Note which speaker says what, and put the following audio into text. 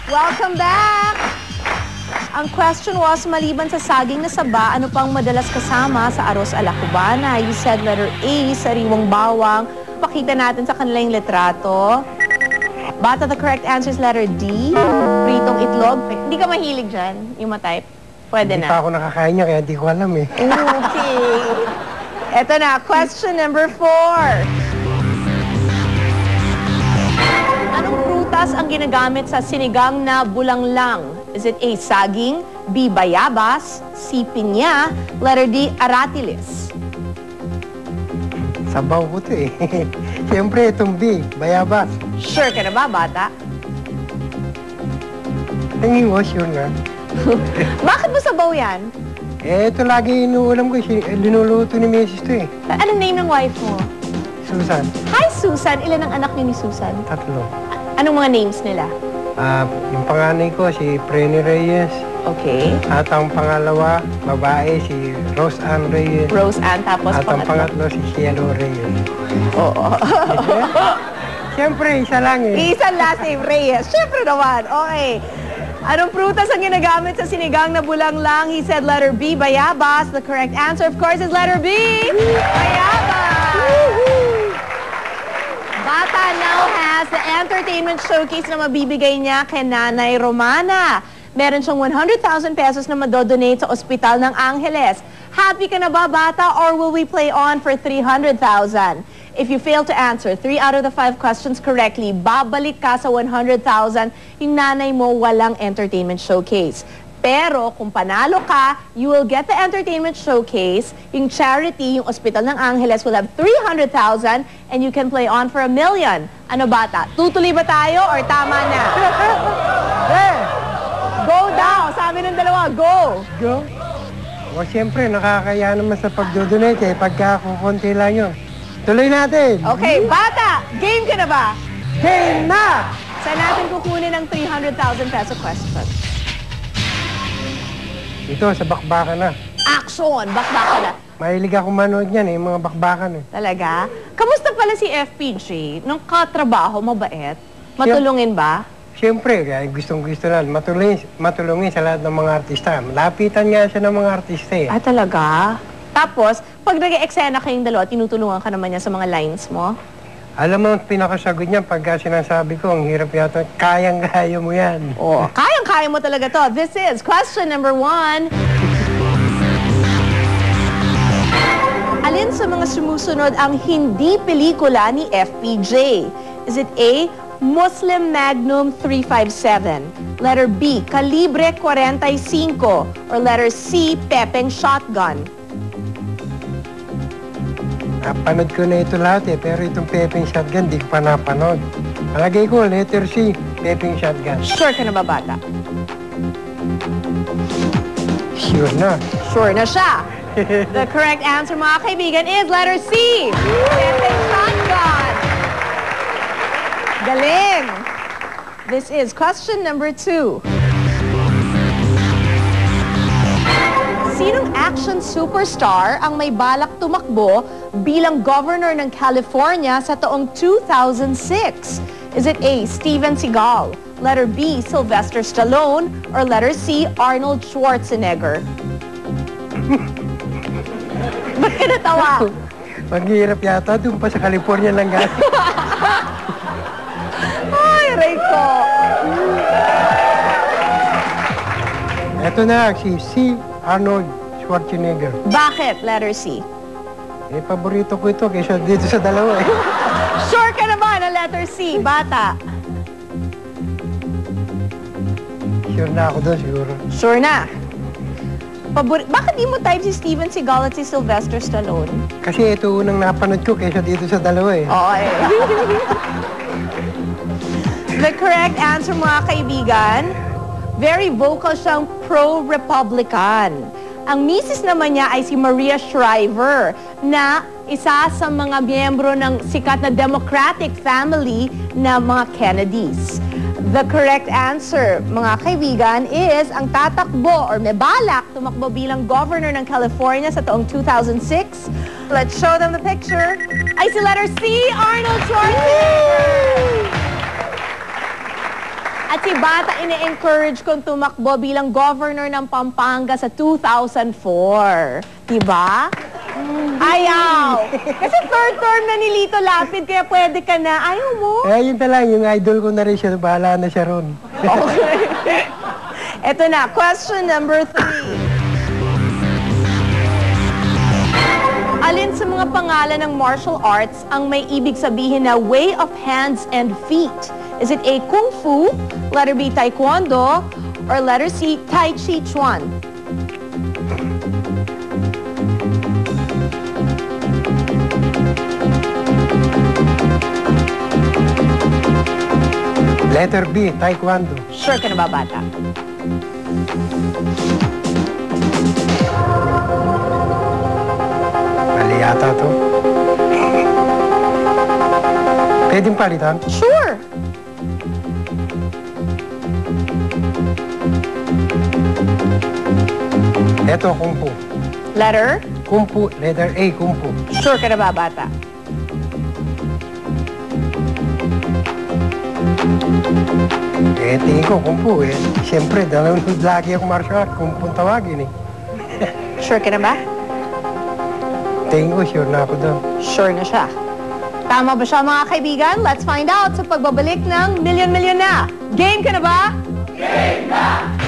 Speaker 1: Welcome back! Ang question was, maliban sa saging na saba, ano pang madalas kasama sa arroz a la cubana? You said letter A, sariwang bawang. Pakita natin sa kanilang litrato. Bata, the correct answer is letter D, pritong itlog. Hindi ka mahilig dyan, yung matype? Pwede
Speaker 2: Hindi
Speaker 1: na.
Speaker 2: pa ako nakakain niya, kaya hindi ko alam eh.
Speaker 1: Okay. Eto na, question number 4. Anong prutas ang ginagamit sa sinigang na bulanglang? Is it A, saging, B, bayabas, C, pinya, letter D, aratilis?
Speaker 2: Sabaw ko to eh. Siyempre, itong B, bayabas.
Speaker 1: Sure ka na ba, bata?
Speaker 2: Tingin mo, sure na.
Speaker 1: Bakit mo sabaw yan?
Speaker 2: Eh, ito lagi inuulam ko. Linuluto ni Mrs. to eh.
Speaker 1: Anong name ng wife mo?
Speaker 2: Susan,
Speaker 1: Hi, Susan. Ilan ang anak niyo ni Susan?
Speaker 2: 3.
Speaker 1: Anong mga names nila?
Speaker 2: Yung panganay ko, si Preni Reyes.
Speaker 1: Okay.
Speaker 2: At ang pangalawa, babae, si Rose Ann Reyes.
Speaker 1: Rose Ann, tapos
Speaker 2: At ang pangatlo, si Cielo Reyes.
Speaker 1: Oo.
Speaker 2: Siyempre, isa lang eh.
Speaker 1: Isang last name, Reyes. Siyempre naman. Okay. Anong prutas ang ginagamit sa sinigang na bulanglang? He said letter B, bayabas. The correct answer, of course, is letter B, bayabas. Bata now has the entertainment showcase na mabibigay niya kay Nanay Romana. Meron siyang 100,000 pesos na madodonate sa Ospital ng Angeles. Happy ka na ba, bata, or will we play on for 300,000? If you fail to answer 3 out of the 5 questions correctly, babalik ka sa 100,000. Yung nanay mo walang entertainment showcase. Pero kung panalo ka, you will get the entertainment showcase. Yung charity, yung Ospital ng Angeles will have 300,000 and you can play on for 1 million. Ano, bata? Tutuloy ba tayo or tama na? Go daw! Sabi ng dalawa, go!
Speaker 2: Go. O, siyempre, nakakaya naman sa pagdodonate eh. Pagka kukunti lang yun. Tuloy natin.
Speaker 1: Okay, bata! Game ka na ba?
Speaker 2: Game na!
Speaker 1: Saan natin kukunin ang 300,000 peso question?
Speaker 2: Ito, sa bakbakan na.
Speaker 1: Action! Bakbaka na.
Speaker 2: Mahilig ako manood yan eh, mga bakbakan eh.
Speaker 1: Talaga? Kamusta pala si FPJ? Nung katrabaho, mabait? Matulungin ba?
Speaker 2: Siyempre, kaya gustong-gusto lang. Matulungin sa lahat ng mga artista. Lapitan nga siya ng mga artista eh.
Speaker 1: Ah, talaga? Tapos, pag nag-eksena kayong dalawa, tinutulungan ka naman niya sa mga lines mo?
Speaker 2: Alam mo, pinakasagot niya pagka sinasabi ko, ang hirap yata, kayang-kaya mo yan.
Speaker 1: Oh, kayang-kaya mo talaga to. This is question number 1. Alin sa mga sumusunod ang hindi pelikula ni FPJ? Is it A, Muslim Magnum 357, letter B, Calibre 45, or letter C, Pepeng Shotgun?
Speaker 2: Napanood ko na ito lahat eh, pero itong Pepeng Shotgun, di ko pa napanood. Palagay ko, letter C, Pepeng Shotgun.
Speaker 1: Sure ka na ba, bata?
Speaker 2: Sure na.
Speaker 1: Sure na siya. The correct answer, mga kaibigan, is letter C, Pepeng Shotgun. Galing! This is question number 2. Sinong action superstar ang may balak tumakbo bilang governor ng California sa taong 2006? Is it A, Steven Seagal, letter B, Sylvester Stallone, or letter C, Arnold Schwarzenegger? Ba't ka natawa?
Speaker 2: Maghihirap yata, doon pa sa California lang galing.
Speaker 1: Ay, Rico!
Speaker 2: Ito na, si Arnold Schwarzenegger.
Speaker 1: Bakit? Letter C.
Speaker 2: Eh, paborito ko ito kaysa dito sa dalawa eh.
Speaker 1: Sure ka na ba na letter C, bata?
Speaker 2: Sure na ako doon, siguro.
Speaker 1: Sure na. Bakit di mo type si Steven Seagal at si Sylvester Stallone?
Speaker 2: Kasi ito unang napanood ko kaysa dito sa dalawa eh.
Speaker 1: Oo eh. The correct answer, mga kaibigan, very vocal siyang pro-Republican. Ang misis naman niya ay si Maria Shriver na isa sa mga miyembro ng sikat na Democratic family na mga Kennedys. The correct answer, mga kaibigan, is ang tatakbo or may balak tumakbo bilang governor ng California sa taong 2006. Let's show them the picture. Ay si letter C, Arnold Schwarzenegger! At si Bata ine-encourage kong tumakbo bilang governor ng Pampanga sa 2004. Diba? Ayaw! Kasi third term na ni Lito Lapid, kaya pwede ka na. Ayaw mo?
Speaker 2: Eh, yun lang, yung idol ko na rin siya, bahala na siya ron.
Speaker 1: Okay. Ito na, question number 3. Alin sa mga pangalan ng martial arts ang may ibig sabihin na way of hands and feet? Is it A, Kung Fu, letter B, Taekwondo, or letter C, Tai Chi Chuan?
Speaker 2: Letter B, Taekwondo.
Speaker 1: Sure ka na ba, Bata?
Speaker 2: Mali yata to. Pwedeng palitan?
Speaker 1: Sure!
Speaker 2: Eto, Kung Fu.
Speaker 1: Letter?
Speaker 2: Kung Fu, letter A, Kung Fu.
Speaker 1: Sure ka na ba, Bata?
Speaker 2: Eh, tingin ko, Kung Fu eh. Siyempre, nanonood lagi ako martial art, Kung Fu tawagin eh.
Speaker 1: Sure ka na ba?
Speaker 2: Tingin ko, sure na ako doon.
Speaker 1: Sure na siya. Tama ba siya, mga kaibigan? Let's find out sa pagbabalik ng Milyon Milyon na. Game ka na ba? Game na!